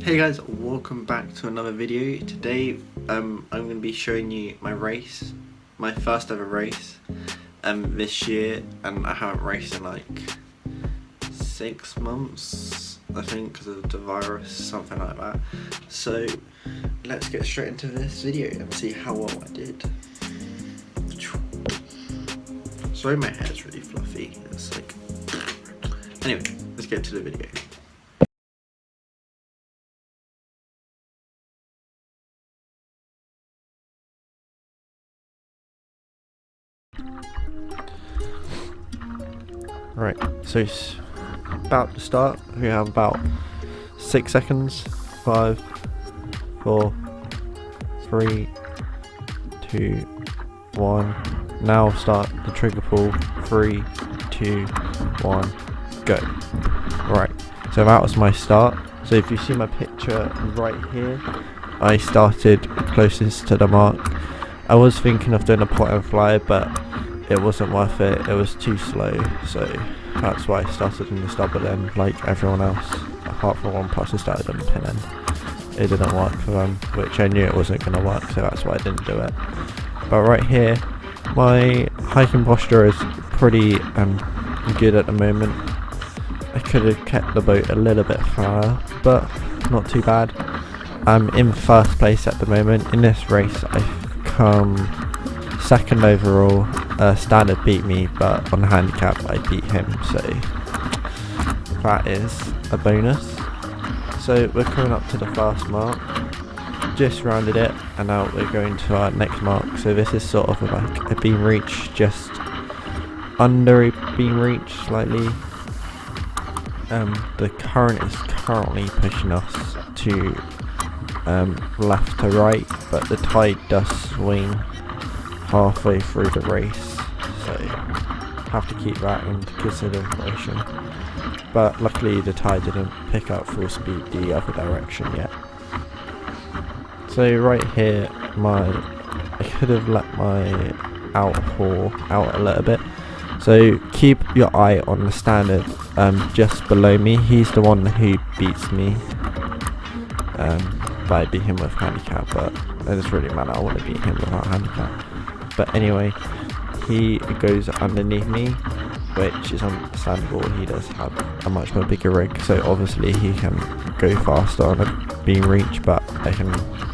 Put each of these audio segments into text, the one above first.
Hey guys, welcome back to another video. Today I'm going to be showing you my race, my first ever race this year, and I haven't raced in like 6 months I think because of the virus, something like that. So let's get straight into this video and see how well I did. Sorry, my hair's really fluffy, it's like... Anyway, let's get to the video. Right, so it's about to start. We have about 6 seconds. 5, 4, 3, 2, 1. Now start the trigger pull. 3, 2, 1, go. Right, so that was my start. So if you see my picture right here, I started closest to the mark. I was thinking of doing a point and fly, but it wasn't worth it. It was too slow, so that's why I started in the stubble end like everyone else, apart from one person started in the pin end. It didn't work for them, which I knew it wasn't going to work, so that's why I didn't do it. But right here, my hiking posture is pretty good at the moment. I could have kept the boat a little bit far, but not too bad. I'm in first place at the moment. In this race I've come second overall. Standard beat me, but on handicap I beat him, so that is a bonus. So we're coming up to the first mark, just rounded it, and now we're going to our next mark. So this is sort of like a beam reach, just under a beam reach slightly. The current is currently pushing us to left to right, but the tide does swing halfway through the race, so have to keep that into consideration. But luckily the tide didn't pick up full speed the other direction yet. So right here, I could have let my out haul out a little bit. So keep your eye on the standard just below me. He's the one who beats me. But I beat him with handicap, but it doesn't really matter. I want to beat him without handicap. But anyway, he goes underneath me, which is understandable. He does have a much more bigger rig, so obviously he can go faster on a beam reach, but I can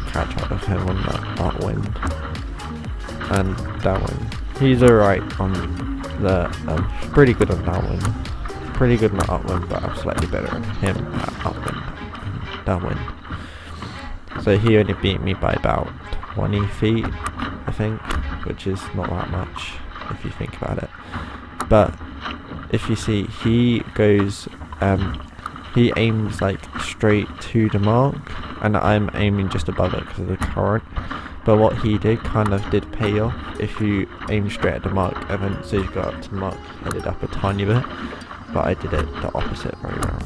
catch up with him on the upwind and downwind. He's alright on the, pretty good on downwind, pretty good on the upwind, but I'm slightly better than him at upwind and downwind. So he only beat me by about 20 feet, I think, which is not that much if you think about it. But if you see, he goes, he aims like straight to the mark, and I'm aiming just above it because of the current. But what he did kind of did pay off. If you aim straight at the mark, and then so you got up to the mark, headed up a tiny bit. But I did it the opposite way around,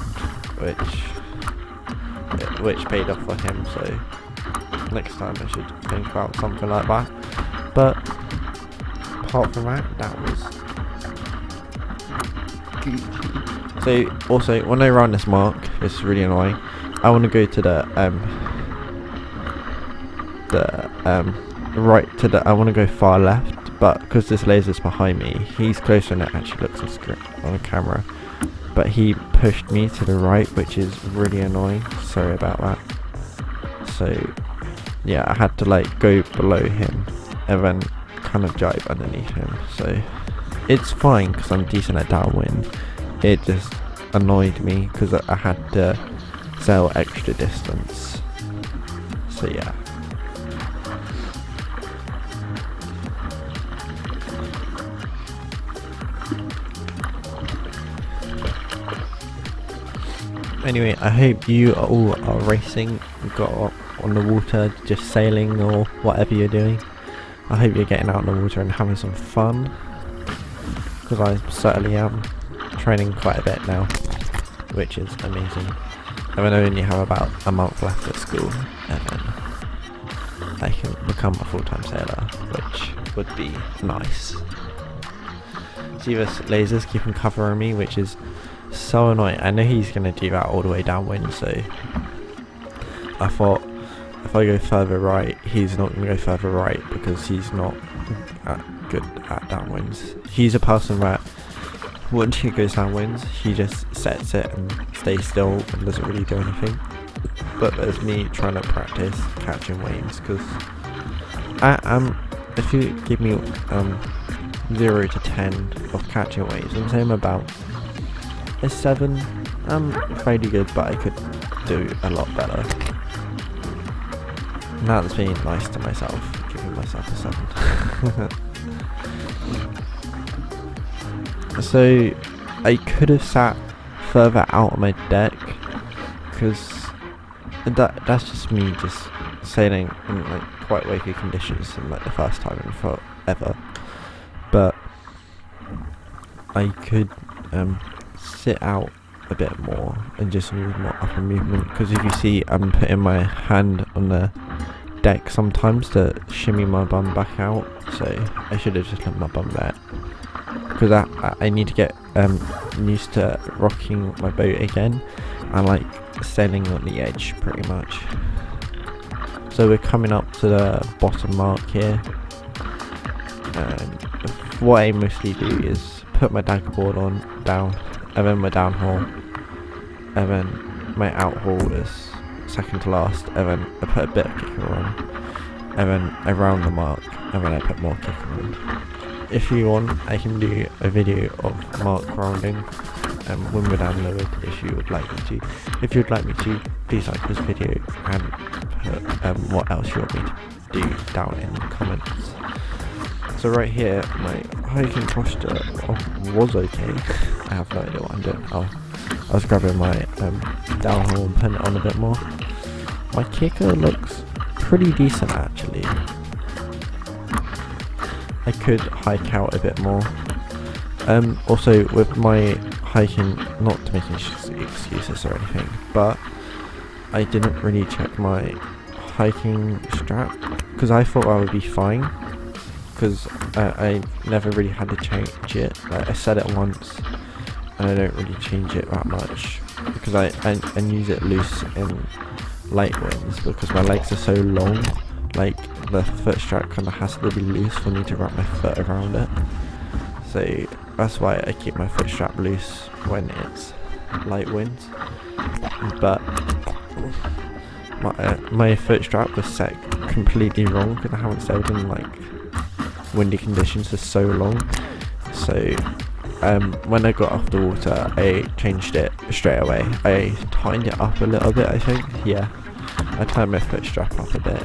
which paid off for him. So next time I should think about something like that. But apart from that was good. So also, when I round this mark, this is really annoying. I want to go to the right to the. I want to go far left, but because this laser's behind me, he's closer than it actually looks on the camera. But he pushed me to the right, which is really annoying. Sorry about that. So yeah, I had to like go below him and then kind of jibe underneath him. So it's fine because I'm decent at downwind. It just annoyed me because I had to sail extra distance. So yeah. Anyway, I hope you all are racing, got on the water, just sailing or whatever you're doing. I hope you're getting out in the water and having some fun, because I certainly am. Training quite a bit now, which is amazing. And then I only have about a month left at school, and then I can become a full-time sailor, which would be nice. See, this lasers keep on covering me, which is so annoying. I know he's going to do that all the way downwind, so I thought if I go further right, he's not going to go further right because he's not good at downwinds. He's a person that once he goes downwinds, he just sets it and stays still and doesn't really do anything. But there's me trying to practice catching waves, because if you give me 0 to 10 of catching waves, I'm saying about a 7. I'm fairly good, but I could do a lot better. And that's being nice to myself, giving myself a 7. So I could have sat further out on my deck, because that's just me just sailing in like quite wavy conditions in like the first time in forever. But I could sit out a bit more and just use more upper movement, because if you see, I'm putting my hand on the deck sometimes to shimmy my bum back out, so I should have just let my bum there, because I need to get used to rocking my boat again and like sailing on the edge pretty much. So we're coming up to the bottom mark here, and what I mostly do is put my dagger board on down, and then my downhaul, and then my outhaul is second to last, and then I put a bit of kicker on, and then I round the mark, and then I put more kicker on. If you want, I can do a video of mark rounding when we're downloaded, if you would like me to. If you'd like me to, please like this video and put what else you want me to do down in the comments. So right here, my hiking posture was okay. I have no idea what I'm doing. Oh, I was grabbing my downhill and putting it on a bit more. My kicker looks pretty decent actually. I could hike out a bit more. Also with my hiking, not to make any excuses or anything, but I didn't really check my hiking strap, because I thought I would be fine, because I never really had to change it. Like, I said it once and I don't really change it that much, because I use it loose in light winds, because my legs are so long. Like, the foot strap kind of has to be loose for me to wrap my foot around it. So that's why I keep my foot strap loose when it's light winds. But my foot strap was set completely wrong, because I haven't sailed in like windy conditions for so long. So when I got off the water, I changed it straight away. I tightened it up a little bit, I think. Yeah, I tightened my foot strap up a bit,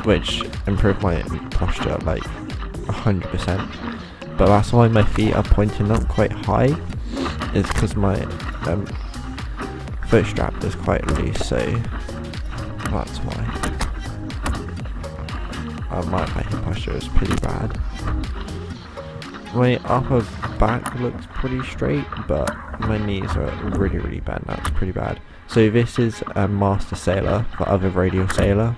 which improved my posture like 100%. But that's why my feet are pointing up quite high, is because my foot strap is quite loose, so that's why. My hiking posture is pretty bad. My upper back looks pretty straight, but my knees are really bad. That's pretty bad. So this is a master sailor, the other radial sailor.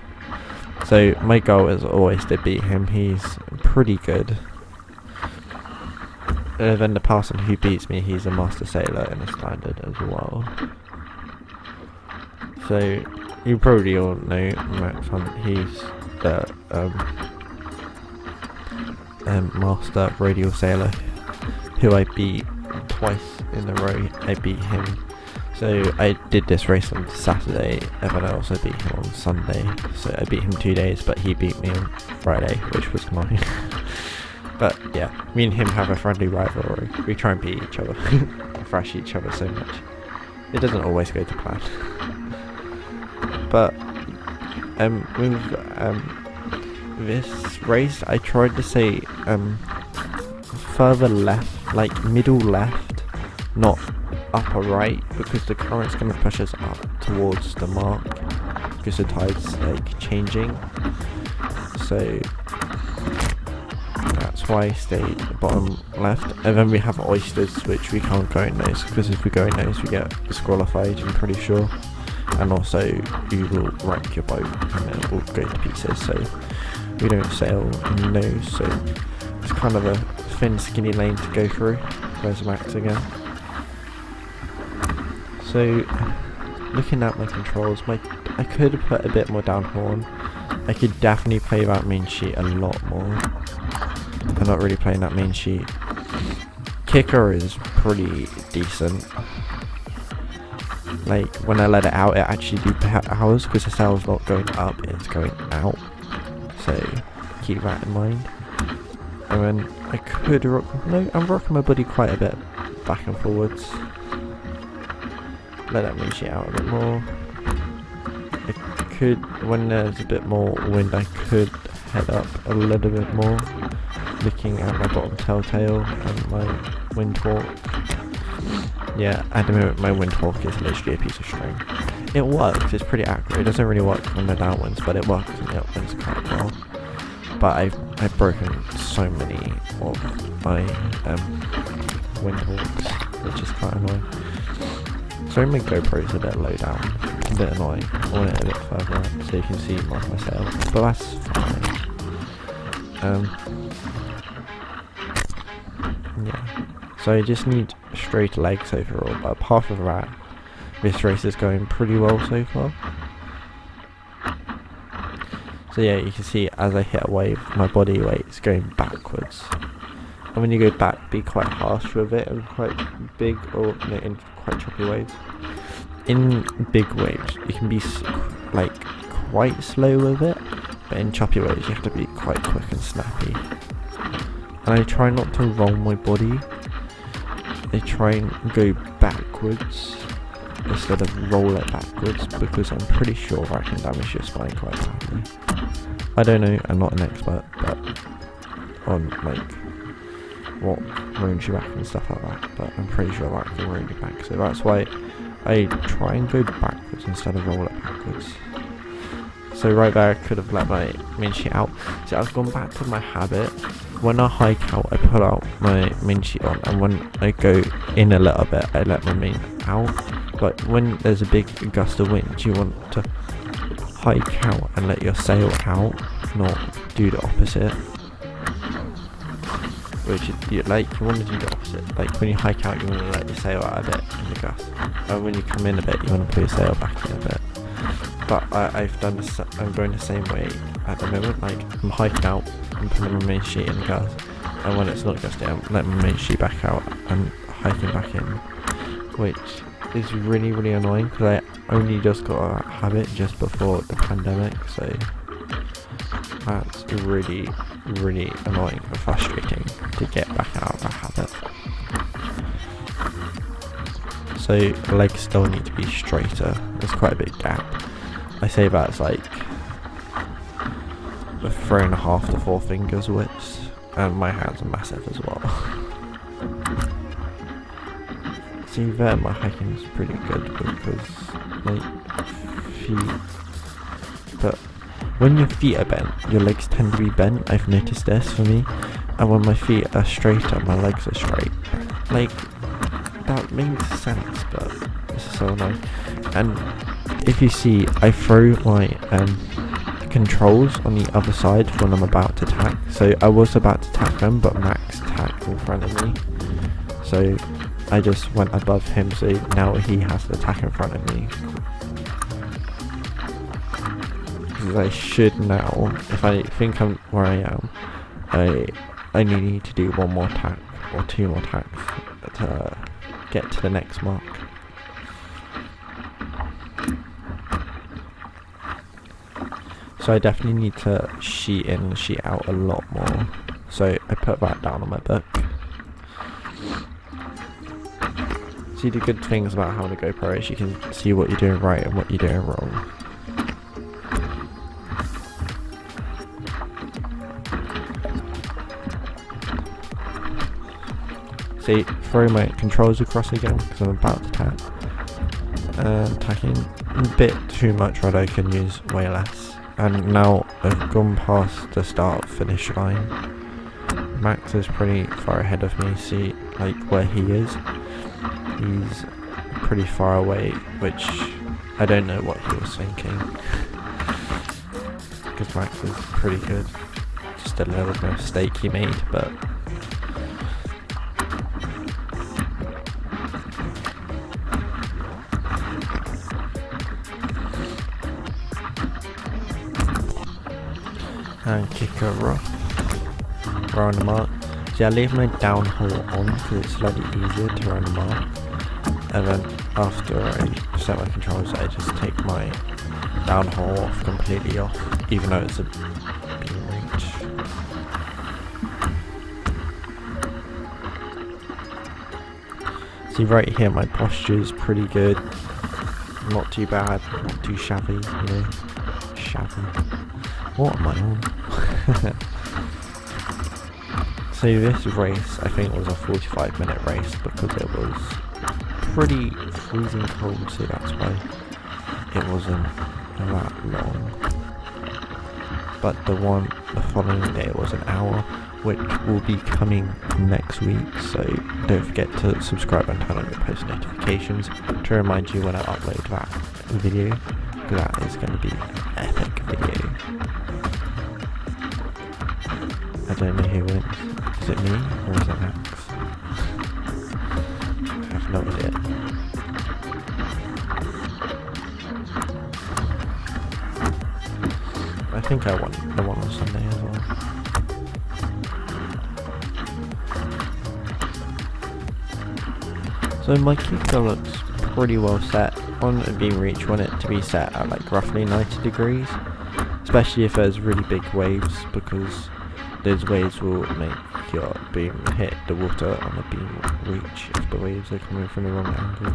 So my goal is always to beat him. He's pretty good. And then the person who beats me, he's a master sailor in a standard as well. So you probably all know Max Hunt. He's the master radial sailor who I beat twice in a row. I beat him. So I did this race on Saturday, and then I also beat him on Sunday. So I beat him 2 days, but he beat me on Friday, which was annoying. But yeah, me and him have a friendly rivalry. We try and beat each other, thrash each other so much. It doesn't always go to plan. But with this race, I tried to say further left, like middle left, not upper right, because the current's going to push us up towards the mark, because the tide's like changing. So that's why I stayed bottom left. And then we have oysters, which we can't go in those, because if we go in those we get disqualified, I'm pretty sure. And also you will wreck your boat and it will go to pieces, so we don't sail in those. So it's kind of a thin skinny lane to go through. There's Max again. So looking at my controls, I could have put a bit more downhill on. I could definitely play that main sheet a lot more. I'm not really playing that main sheet. Kicker is pretty decent. Like, when I let it out, it actually do powers, because the sail's not going up, it's going out. So, keep that in mind. And then I could rock, no, I'm rocking my body quite a bit back and forwards. Let that main sheet out a bit more. I could, when there's a bit more wind, I could head up a little bit more, looking at my bottom telltale and my wind torque. Yeah, at the moment my wind torque is literally a piece of string. It works, it's pretty accurate. It doesn't really work on the downwinds, but it works on the upwinds quite well. But I've broken so many of my wind torques, which is quite annoying. Sorry, my GoPro's a bit low down, a bit annoying. I want it a bit further up so you can see more of my sail, but that's fine. Yeah, so I just need straight legs overall, but apart from that, this race is going pretty well so far. So yeah, you can see as I hit a wave, my body weight is going backwards. And when you go back, be quite harsh with it and quite big, or no, in quite choppy waves. In big waves, you can be like quite slow with it, but in choppy waves, you have to be quite quick and snappy. And I try not to roll my body. I try and go backwards instead of roll it backwards, because I'm pretty sure I can damage your spine quite badly. I don't know, I'm not an expert, but on like what ruins you back and stuff like that, but I'm pretty sure that can ruin you back, so that's why I try and go backwards instead of roll it backwards. So right there, I could have let my main sheet out. See, I've gone back to my habit. When I hike out, I pull out my main sheet on, and when I go in a little bit, I let my main out. But when there's a big gust of wind, you want to hike out and let your sail out, not do the opposite. Which you want to do the opposite. Like when you hike out, you want to let your sail out a bit in the gust, and when you come in a bit, you want to pull your sail back in a bit. But I'm going the same way at the moment. Like I'm hiking out and putting my main sheet in the gust, and when it's not gusty, I'm letting my main sheet back out and hiking back in, which is really, really annoying because I only just got a habit just before the pandemic, so that's really, really annoying and frustrating to get back out of that habit. So legs still need to be straighter. There's quite a big gap. I say that's like 3.5 to 4 fingers widths, and my hands are massive as well. See there, my hiking is pretty good because my feet, but when your feet are bent, your legs tend to be bent. I've noticed this for me, and when my feet are straighter, my legs are straight. Like, that makes sense, but this is so annoying. And if you see, I throw my controls on the other side when I'm about to tack. So I was about to tack them, but Max tacked in front of me. So I just went above him, so now he has to tack in front of me. Because I should now, if I think I'm where I am, I only need to do 1 more tack or 2 more tacks to get to the next mark. So I definitely need to sheet in and sheet out a lot more. So I put that down on my book. See, the good things about having a GoPro is you can see what you're doing right and what you're doing wrong. See, throw my controls across again because I'm about to tack. And tacking a bit too much, right? I can use way less. And now I've gone past the start finish line. Max is pretty far ahead of me. See, like where he is, he's pretty far away, which I don't know what he was thinking, because Max is pretty good. Just a little mistake he made, but and kick her off. Around the mark. See, I leave my downhill on because it's slightly easier to run the mark. And then after I set my controls, I just take my downhill off completely off, even though it's a beam reach. See, right here my posture is pretty good. Not too bad, not too shabby, you know. Shabby. What am I on? So this race, I think, was a 45-minute race because it was pretty freezing cold, so that's why it wasn't that long. But the following day was an hour, which will be coming next week, so don't forget to subscribe and turn on your post notifications to remind you when I upload that video, because that is going to be an epic video. I don't know who wins. Is it me or is it Max? I have no idea. I think I won the one on Sunday as well. So my kicker looks pretty well set. On a beam reach, want it to be set at like roughly 90 degrees, especially if there's really big waves, because those waves will make your beam hit the water on the beam reach if the waves are coming from the wrong angle.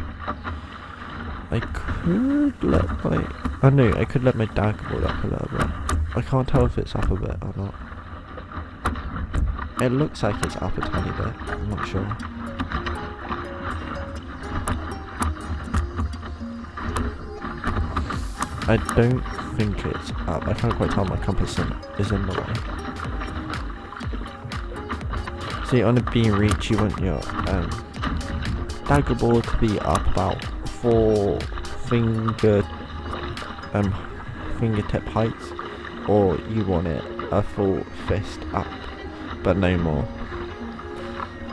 I could let my... I know, I could let my dagger board up a little bit. I can't tell if it's up a bit or not. It looks like it's up a tiny bit, I'm not sure. I don't think it's up. I can't quite tell, my compass is in the way. See, on a beam reach, you want your dagger board to be up about 4 fingertip heights, or you want it a full fist up, but no more.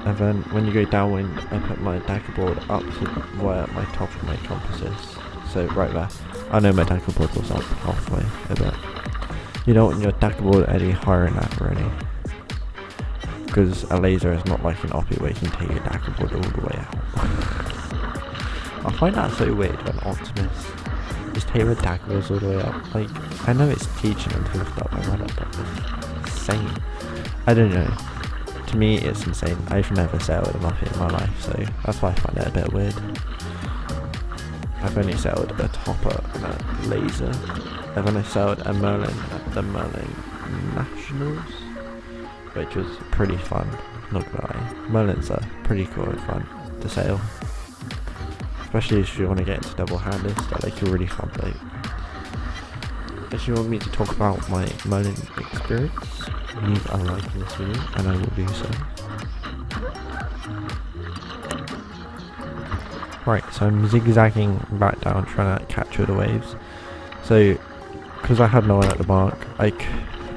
And then when you go downwind, I put my dagger board up to where my top of my compass is. So right there. I know my dagger board was up halfway a bit. You don't want your dagger board any higher than that, really. Because a laser is not like an oppie where you can take your dagger board all the way out. I find that so weird when Optimus just take the dagger boards all the way up. Like, I know it's teaching them to lift up and run up, but it's insane. I don't know. To me, it's insane. I've never sailed an oppie in my life, so that's why I find it a bit weird. I've only sailed a topper and a laser. I've only sailed a Merlin at the Merlin Nationals, which was pretty fun, not gonna lie. Merlins are pretty cool and fun to sail. Especially if you want to get into double-handers, they're like a really fun boat. If you want me to talk about my Merlin experience, leave a like in this video and I will do so. Right, so I'm zigzagging back down trying to capture the waves. So, because I had no one at the mark, I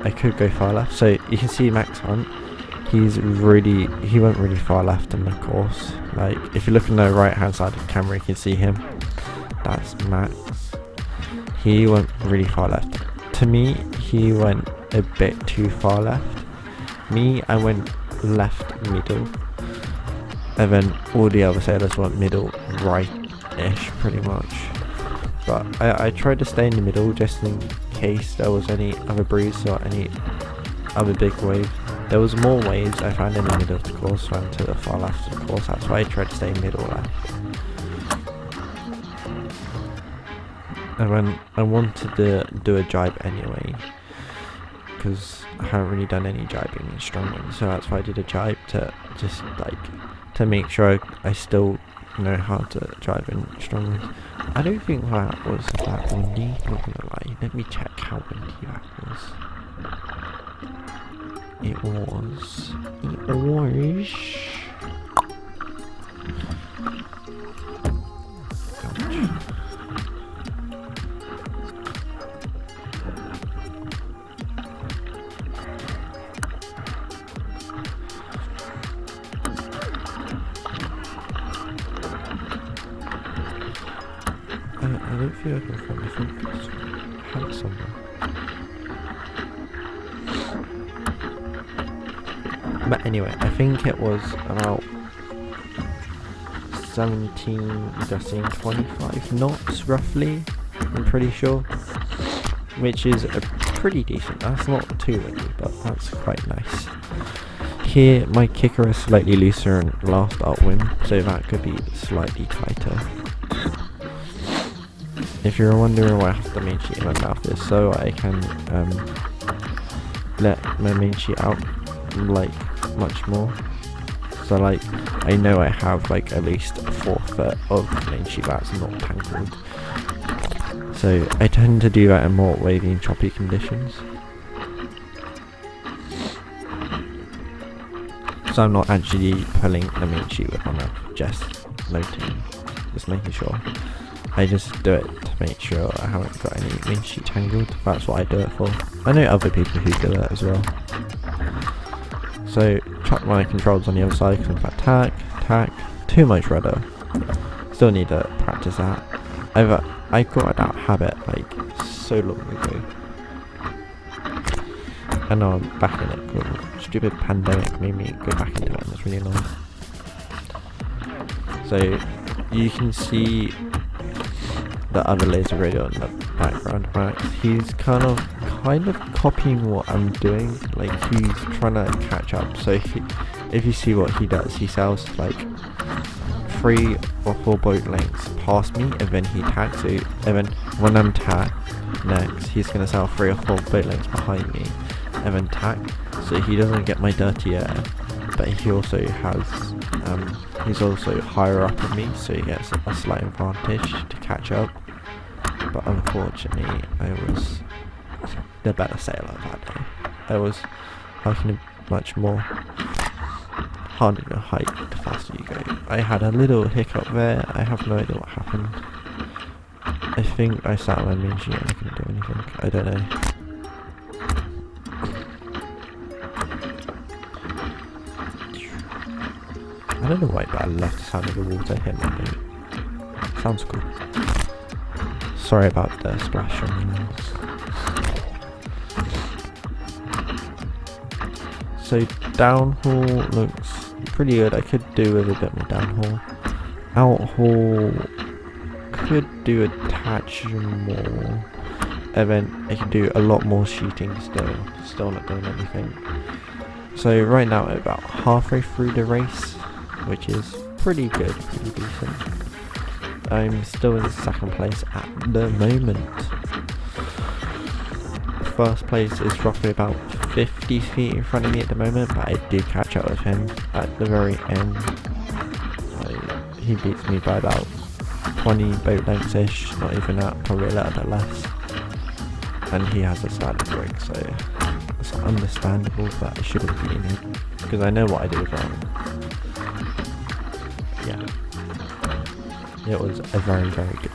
could go far left. So you can see Max Hunt, he went really far left in the course. Like, if you look on the right hand side of the camera, you can see him. That's Max. He went really far left. To me, he went a bit too far left. Me, I went left middle. And then all the other sailors went middle right-ish, pretty much. But I tried to stay in the middle just in case there was any other breeze or any other big wave. There was more waves I found in the middle of the course than to the far left of the course. That's why I tried to stay middle left. And then I wanted to do a jibe anyway, because I haven't really done any jibing in strongwind, so that's why I did a jibe to just like to make sure I still know how to jibe in strongwind. I don't think that was that windy, not gonna lie. Let me check how windy that was. It was. I don't feel like I can find the focus. I had it somewhere. But anyway, I think it was about 17 gusting 25 knots roughly, I'm pretty sure, which is a pretty decent. That's not too windy, but that's quite nice. Here my kicker is slightly looser and last upwind, so that could be slightly tighter. If you're wondering why I have the main sheet in my mouth, is so I can let my main sheet out like much more. So like I know I have like at least 4 foot of main sheet that's not tangled. So I tend to do that in more wavy and choppy conditions. So I'm not actually pulling the main sheet with my mouth, just floating, just making sure. I just do it to make sure I haven't got any main sheet tangled. That's what I do it for. I know other people who do it as well. So chuck my controls on the other side, because I'm tack, tack, too much rudder. Still need to practice that. I got that habit like so long ago, and now I'm back in it. Cool. Stupid pandemic made me go back into it, and it's really annoying. So you can see the other laser radio in the background, right? He's kind of copying what I'm doing, like he's trying to catch up. So if you see what he does, he sails like 3 or 4 boat lengths past me, and then he tags. So and then when I'm tagged next, he's gonna sail 3 or 4 boat lengths behind me, and then tack. So he doesn't get my dirty air, but he also has he's also higher up than me, so he gets a slight advantage to catch up. But unfortunately, I was the better sailor that day. I was hiking much more harder to hike the faster you go. I had a little hiccup there. I have no idea what happened. I think I sat on my main sheet and I couldn't do anything. I don't know. I don't know why, but I love the sound of the water hitting my boat. Sounds cool. Sorry about the splash on the walls. So downhaul looks pretty good. I could do with a bit more downhaul. Outhaul could do a touch more. And then I could do a lot more sheeting still not doing anything. So right now I'm about halfway through the race, which is pretty good, pretty decent. I'm still in 2nd place at the moment. First place is roughly about 50 feet in front of me at the moment, but I did catch up with him at the very end. He beats me by about 20 boat lengths ish, not even that, probably a little bit less. And he has a standard rig, so it's understandable, but I should have beaten him, because I know what I did wrong. Yeah. It was a very, very good.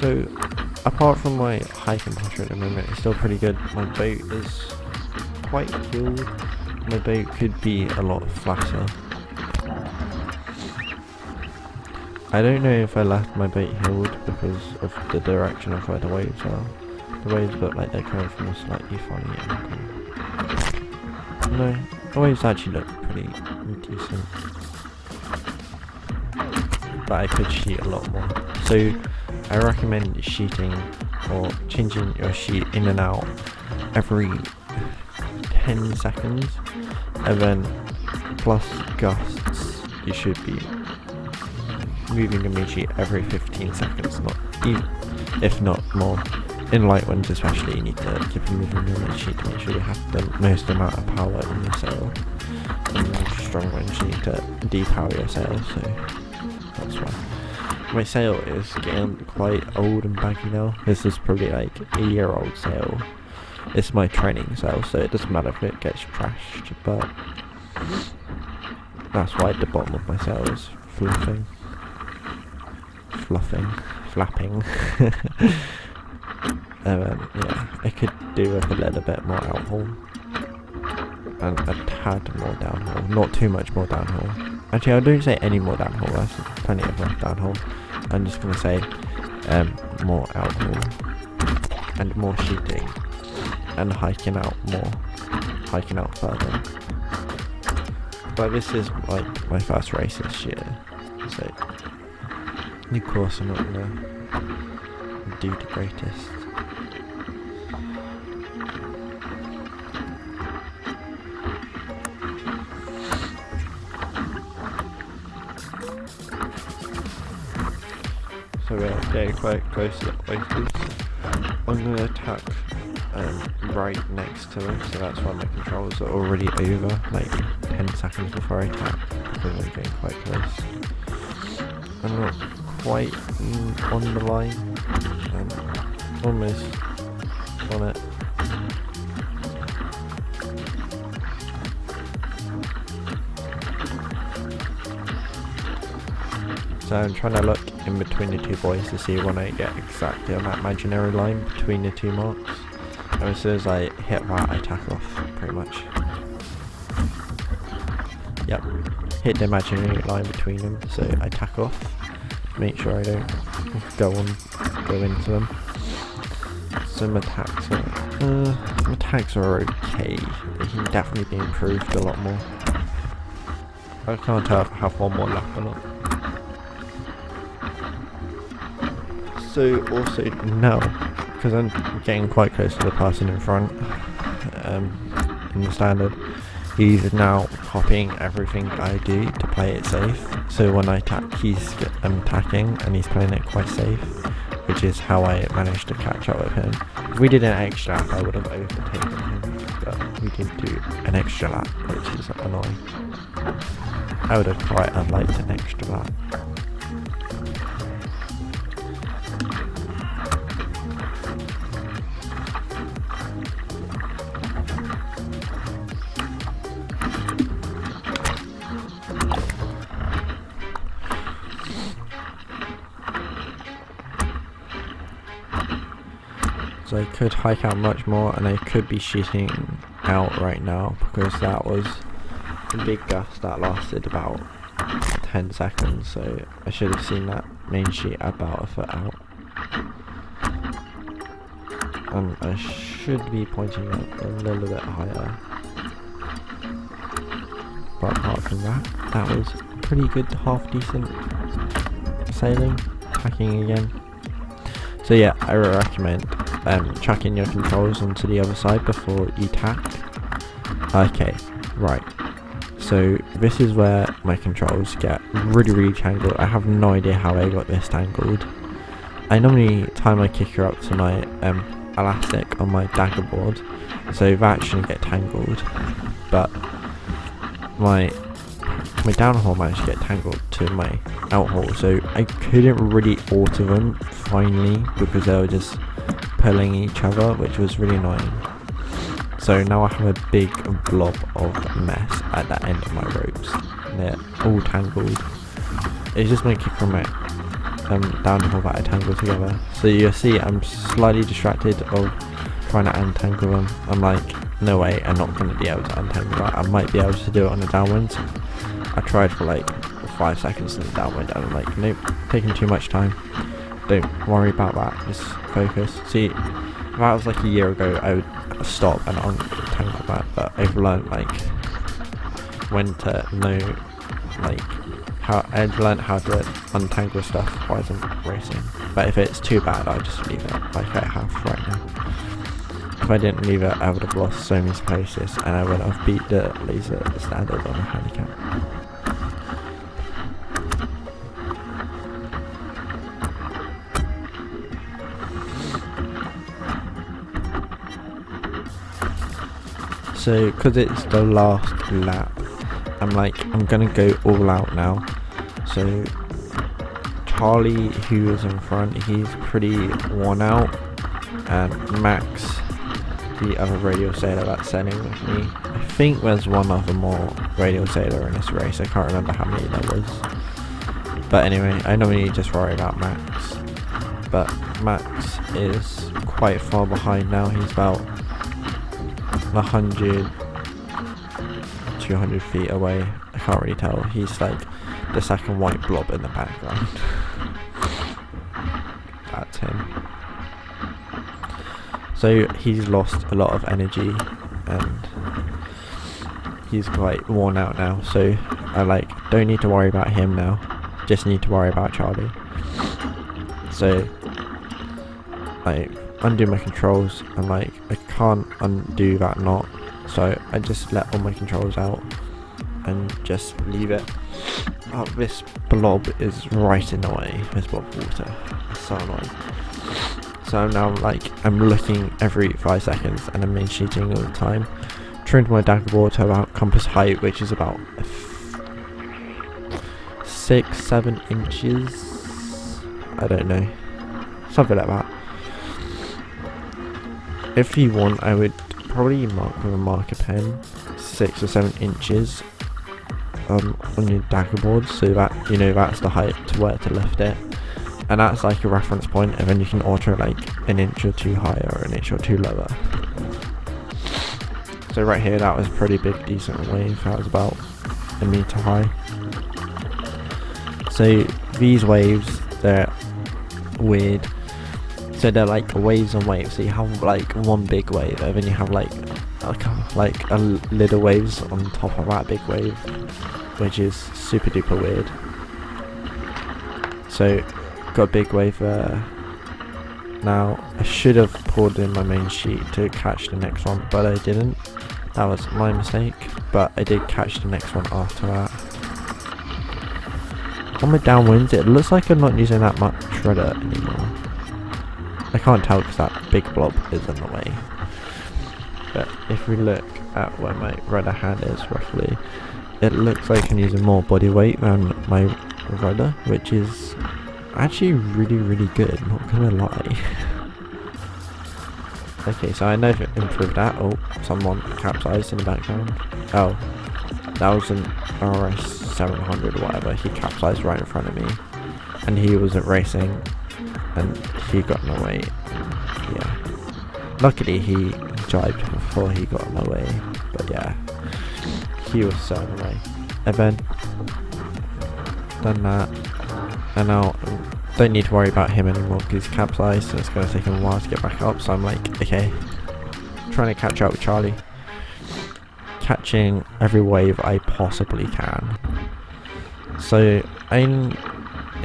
So, apart from my hiking posture at the moment, it's still pretty good. My boat is quite heeled. My boat could be a lot flatter. I don't know if I left my boat heeled because of the direction of where the waves are. The waves look like they're coming from a slightly funny angle. No, the waves actually look pretty decent. But I could sheet a lot more. So I recommend sheeting or changing your sheet in and out every 10 seconds, and then plus gusts you should be moving the main sheet every 15 seconds, not even, if not more. In light winds especially, you need to keep moving the main sheet to make sure you have the most amount of power in your sail. In strong winds you need to depower your sail, so that's why. My sail is getting quite old and baggy now. This is probably like a year-old sail. It's my training sail, so it doesn't matter if it gets trashed, but that's why the bottom of my sail is flapping. Yeah, I could do with a little bit more outhaul and a tad more downhaul, not too much more downhaul. Actually, I don't say any more downhill. That's plenty of downhill. I'm just gonna say more outhill and more shooting and hiking out further. But this is like my first race this year, so of course I'm not gonna do the greatest. So we're getting quite close to the oysters. I'm going to attack right next to them, so that's why my controls are already over, like 10 seconds before I attack, because I'm getting quite close. I'm not quite on the line, almost on it. So I'm trying to look in between the two boys to see when I get exactly on that imaginary line between the two marks. And as soon as I hit that, I tack off, pretty much. Yep, hit the imaginary line between them, so I tack off. Make sure I don't go into them. So my attacks are okay. They can definitely be improved a lot more. I can't tell if I have one more lap or not. So also now, because I'm getting quite close to the person in front, in the standard, he's now copying everything I do to play it safe. So when I attack, he's attacking and he's playing it quite safe, which is how I managed to catch up with him. If we did an extra lap, I would have overtaken him, but we did do an extra lap, which is annoying. I would have quite liked an extra lap. So I could hike out much more, and I could be shooting out right now, because that was a big gust that lasted about 10 seconds, so I should have seen that main sheet about a foot out. And I should be pointing up a little bit higher. But apart from that, that was pretty good, half decent sailing, tacking again. So yeah, I recommend chucking your controls onto the other side before you tack. Okay, right. So this is where my controls get really tangled. I have no idea how I got this tangled. I normally tie my kicker up to my elastic on my dagger board, so that shouldn't get tangled. But my downhaul managed to get tangled to my outhaul, so I couldn't really alter them finally because they were just pulling each other, which was really annoying. So now I have a big blob of mess at the end of my ropes. They're all tangled. It's just my kicker and my downhaul that I tangled together. So you'll see I'm slightly distracted of trying to untangle them. I'm like, no way, I'm not going to be able to untangle that. I might be able to do it on the downwind. I tried for like 5 seconds in the downwind and I'm like, nope, taking too much time. Don't worry about that, just focus. See, if that was like a year ago, I would stop and untangle that, but I've learned like when to know, like I've learned how to untangle stuff while I'm racing. But if it's too bad, I'll just leave it like I have right now. If I didn't leave it, I would have lost so many places and I would have beat the laser standard on a handicap. So, because it's the last lap, I'm gonna go all out now. So, Charlie, who is in front, he's pretty worn out, and Max, the other radial sailor that's sailing with me, I think there's one other more radial sailor in this race, I can't remember how many there was. But anyway, I normally just worry about Max, but Max is quite far behind now. He's about 100, 200 feet away. I can't really tell. He's like the second white blob in the background. That's him. So he's lost a lot of energy and he's quite worn out now, so I like don't need to worry about him now, just need to worry about Charlie. So I undo my controls and like I can't undo that knot, so I just let all my controls out and just leave it. Oh, this blob is right in the way, this blob of water, it's so annoying. So now I'm looking every 5 seconds and I'm main sheeting all the time. Trimmed my dagger board to about compass height, which is about 6-7 inches. I don't know, something like that. If you want, I would probably mark with a marker pen 6 or 7 inches on your dagger board, so that you know that's the height to where to lift it. And that's like a reference point, and then you can alter like an inch or two higher or an inch or two lower. So right here, that was a pretty big, decent wave. That was about a meter high. So these waves, they're weird. So they're like waves on waves. So you have like one big wave, and then you have like a little waves on top of that big wave, which is super duper weird. So got a big wave there. Now I should have pulled in my main sheet to catch the next one, but I didn't. That was my mistake, but I did catch the next one after that. On my downwinds, it looks like I'm not using that much rudder anymore. I can't tell because that big blob is in the way. But if we look at where my rudder hand is roughly, it looks like I'm using more body weight than my rudder, which is actually really good, not gonna lie. Okay, so I know if it improved that. Oh, someone capsized in the background. Oh, that was an RS 700 or whatever. He capsized right in front of me, and he wasn't racing, and he got in the way. Yeah, luckily he jibed before he got in the way, but yeah, he was so in the way. And then done that, and now don't need to worry about him anymore because he's capsized, so it's going to take him a while to get back up. So I'm like, okay, trying to catch up with Charlie, catching every wave I possibly can. So in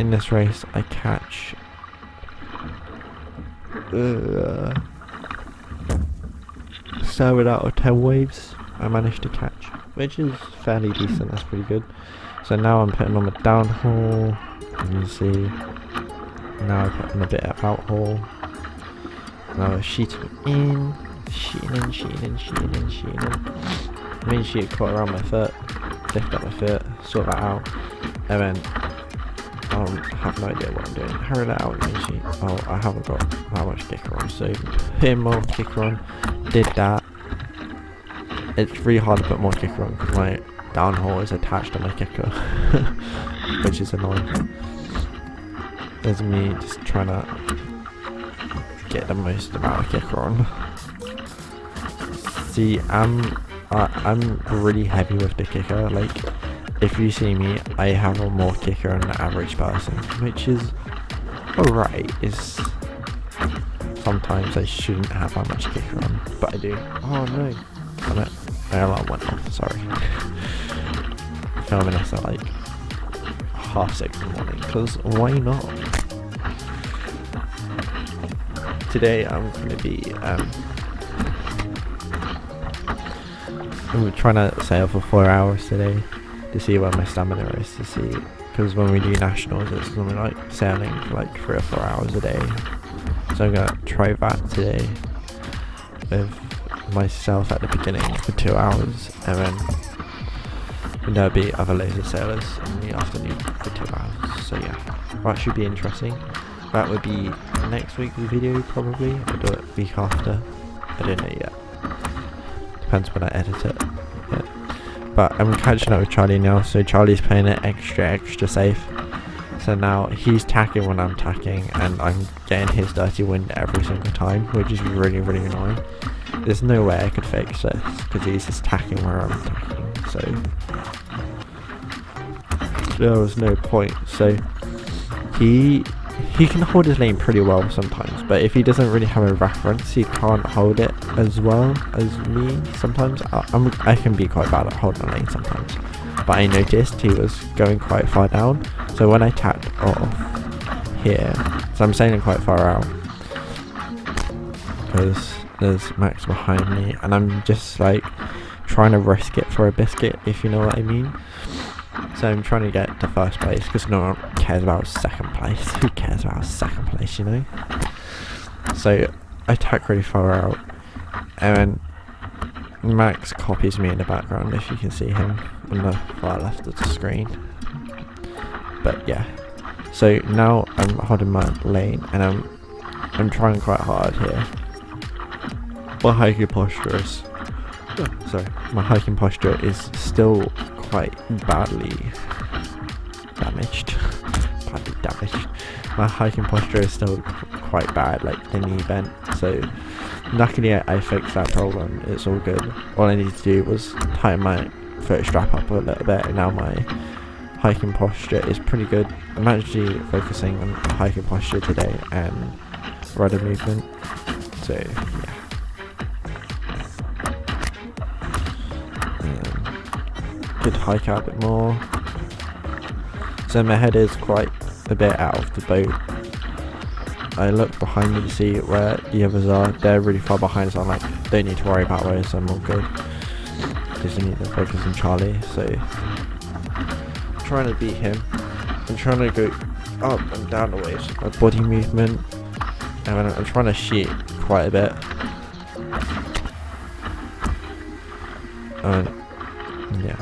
this race I catch 7 out of 10 waves I managed to catch, which is fairly decent. That's pretty good. So now I'm putting on the downhaul, and you see now I'm putting a bit of outhaul. Now we're sheeting in. Main sheet caught around my foot, lift up my foot, sort that out, and then I have no idea what I'm doing. Hurry that out main sheet. Oh, I haven't got that much kicker on, so put more kicker on. Did that. It's really hard to put more kicker on because my downhaul is attached to my kicker, which is annoying. There's me just trying to get the most amount of kicker on. See, I'm really heavy with the kicker. Like, if you see me, I have a more kicker than the average person, which is alright. Is sometimes I shouldn't have that much kicker on, but I do. Oh no! Damn it. My alarm went off, sorry. I'm filming this at like 6:30 in the morning, because why not? Today I'm going to be I'm trying to sail for 4 hours today to see where my stamina is, to see, because when we do nationals it's something like sailing for like 3 or 4 hours a day. So I'm going to try that today with myself at the beginning for 2 hours, and then there'll be other laser sailors in the afternoon for 2 hours. So yeah, that should be interesting. That would be next week's video probably, or do it week after, I don't know yet. Depends when I edit it. Yeah. But I'm catching up with Charlie now, so Charlie's playing it extra safe. So now he's tacking when I'm tacking, and I'm getting his dirty wind every single time, which is really annoying. There's no way I could fix this, because he's just tacking where I'm tacking. so there was no point. So he can hold his lane pretty well sometimes, but if he doesn't really have a reference, he can't hold it as well as me sometimes. I can be quite bad at holding a lane sometimes, but I noticed he was going quite far down, so when I tapped off here, so I'm sailing quite far out because there's Max behind me, and I'm just like trying to risk it for a biscuit, if you know what I mean. So I'm trying to get to first place because no one cares about second place. Who cares about second place, you know? So I attack really far out, and Max copies me in the background, if you can see him on the far left of the screen. But yeah, so now I'm holding my lane, and I'm trying quite hard here. My hiking posture is still quite badly damaged. My hiking posture is still quite bad, like the knee bent. So luckily I fixed that problem. It's all good. All I needed to do was tighten my foot strap up a little bit, and now my hiking posture is pretty good. I'm actually focusing on hiking posture today and rudder movement. So yeah. Could hike out a bit more. So my head is quite a bit out of the boat. I look behind me to see where the others are. They're really far behind, so I'm like, don't need to worry about where, so I'm all good. Just need to focus on Charlie. So I'm trying to beat him. I'm trying to go up and down the waves with my body movement, and I'm trying to sheet quite a bit. Yeah.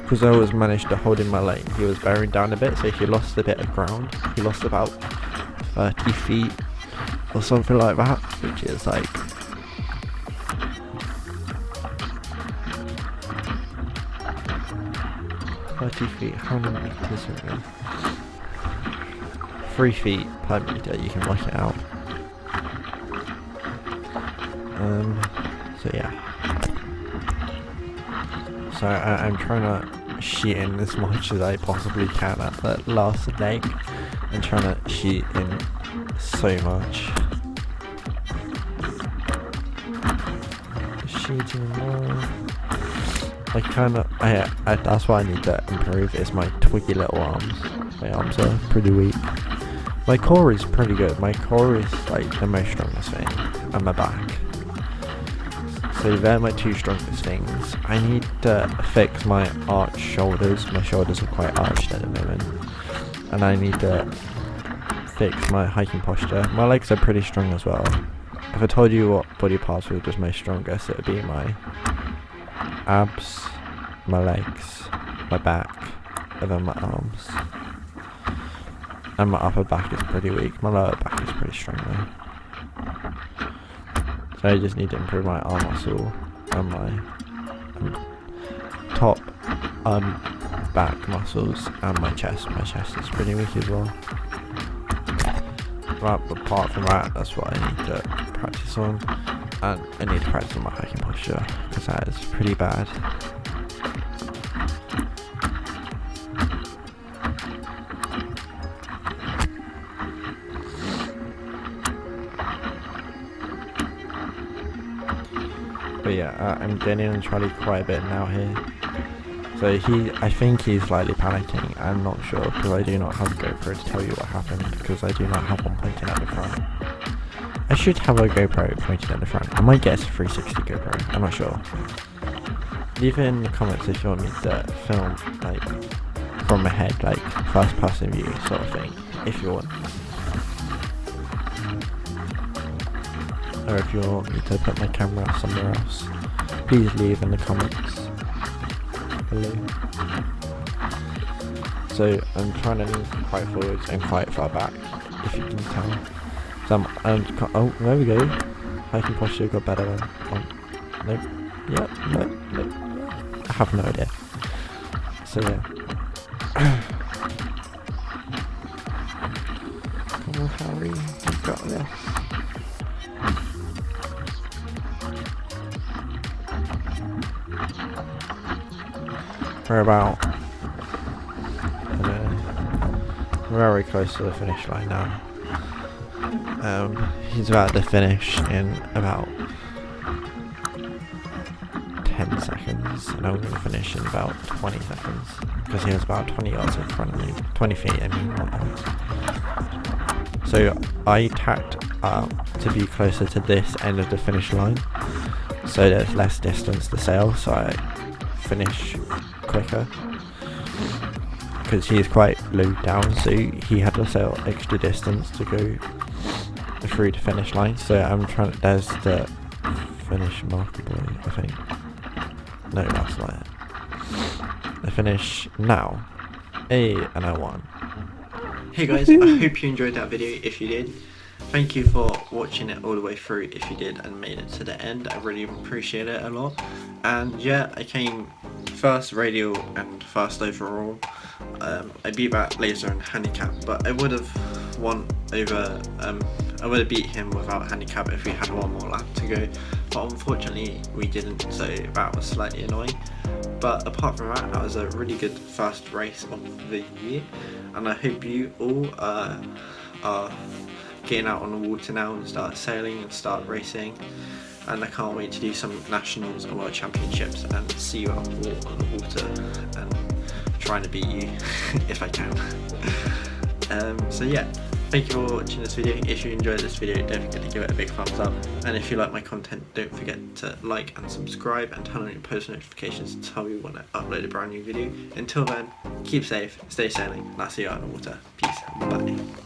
Because I always managed to hold in my lane, he was bearing down a bit, so he lost a bit of ground. He lost about 30 feet or something like that, which is like how many meters are there? 3 feet per meter, you can work it out. So yeah. So I'm trying to sheet in as much as I possibly can at that last leg. I'm trying to sheet in so much. Sheeting more. That's what I need to improve, is my twiggy little arms. My arms are pretty weak. My core is pretty good. My core is like the most strongest thing, and my back. So they're my two strongest things. I need to fix my arched shoulders. My shoulders are quite arched at the moment. And I need to fix my hiking posture. My legs are pretty strong as well. If I told you what body parts were just my strongest, it would be my abs, my legs, my back, and then my arms. And my upper back is pretty weak. My lower back is pretty strong though. So I just need to improve my arm muscle and my top back muscles and my chest. My chest is pretty weak as well. But apart from that, that's what I need to practice on. And I need to practice on my hiking posture, because that is pretty bad. But yeah, I'm getting on Charlie quite a bit now here. So I think he's slightly panicking. I'm not sure, because I do not have a GoPro to tell you what happened, because I do not have one pointing at the front. I should have a GoPro pointed at the front. I might get a 360 GoPro, I'm not sure. Leave it in the comments if you want me to film like from my head, like first person view sort of thing, if you want. Or if you want me to put my camera somewhere else, please leave in the comments below. So I'm trying to lean quite forwards and quite far back, if you can tell. So oh, there we go. Hiking posture got better then. Oh, nope. Yep, nope. I have no idea. So yeah. Come on, Harry, you've got this. We're about very close to the finish line now. He's about to finish in about 10 seconds, and I'm going to finish in about 20 seconds because he has about 20 yards in front of me, 20 feet I mean. So I tacked up to be closer to this end of the finish line, so there's less distance to sail, so I finish quicker because he's quite low down, so he had to sail extra distance to go through the finish line. So I'm trying, there's the finish marker boy, I think. No, that's not it. The finish now. Hey, and I won. Hey guys, I hope you enjoyed that video. If you did, thank you for watching it all the way through. If you did and made it to the end, I really appreciate it a lot. And yeah, I came first radial and first overall. I beat that laser and handicap, but I would have won over, I would have beat him without handicap if we had one more lap to go, but unfortunately we didn't, so that was slightly annoying. But apart from that, that was a really good first race of the year, and I hope you all are getting out on the water now and start sailing and start racing. And I can't wait to do some nationals and world championships and see you out on the water and trying to beat you if I can. So yeah, thank you for watching this video. If you enjoyed this video, don't forget to give it a big thumbs up, and if you like my content, don't forget to like and subscribe and turn on your post notifications to tell me when I upload a brand new video. Until then, keep safe, stay sailing, and I'll see you out on the water. Peace, bye.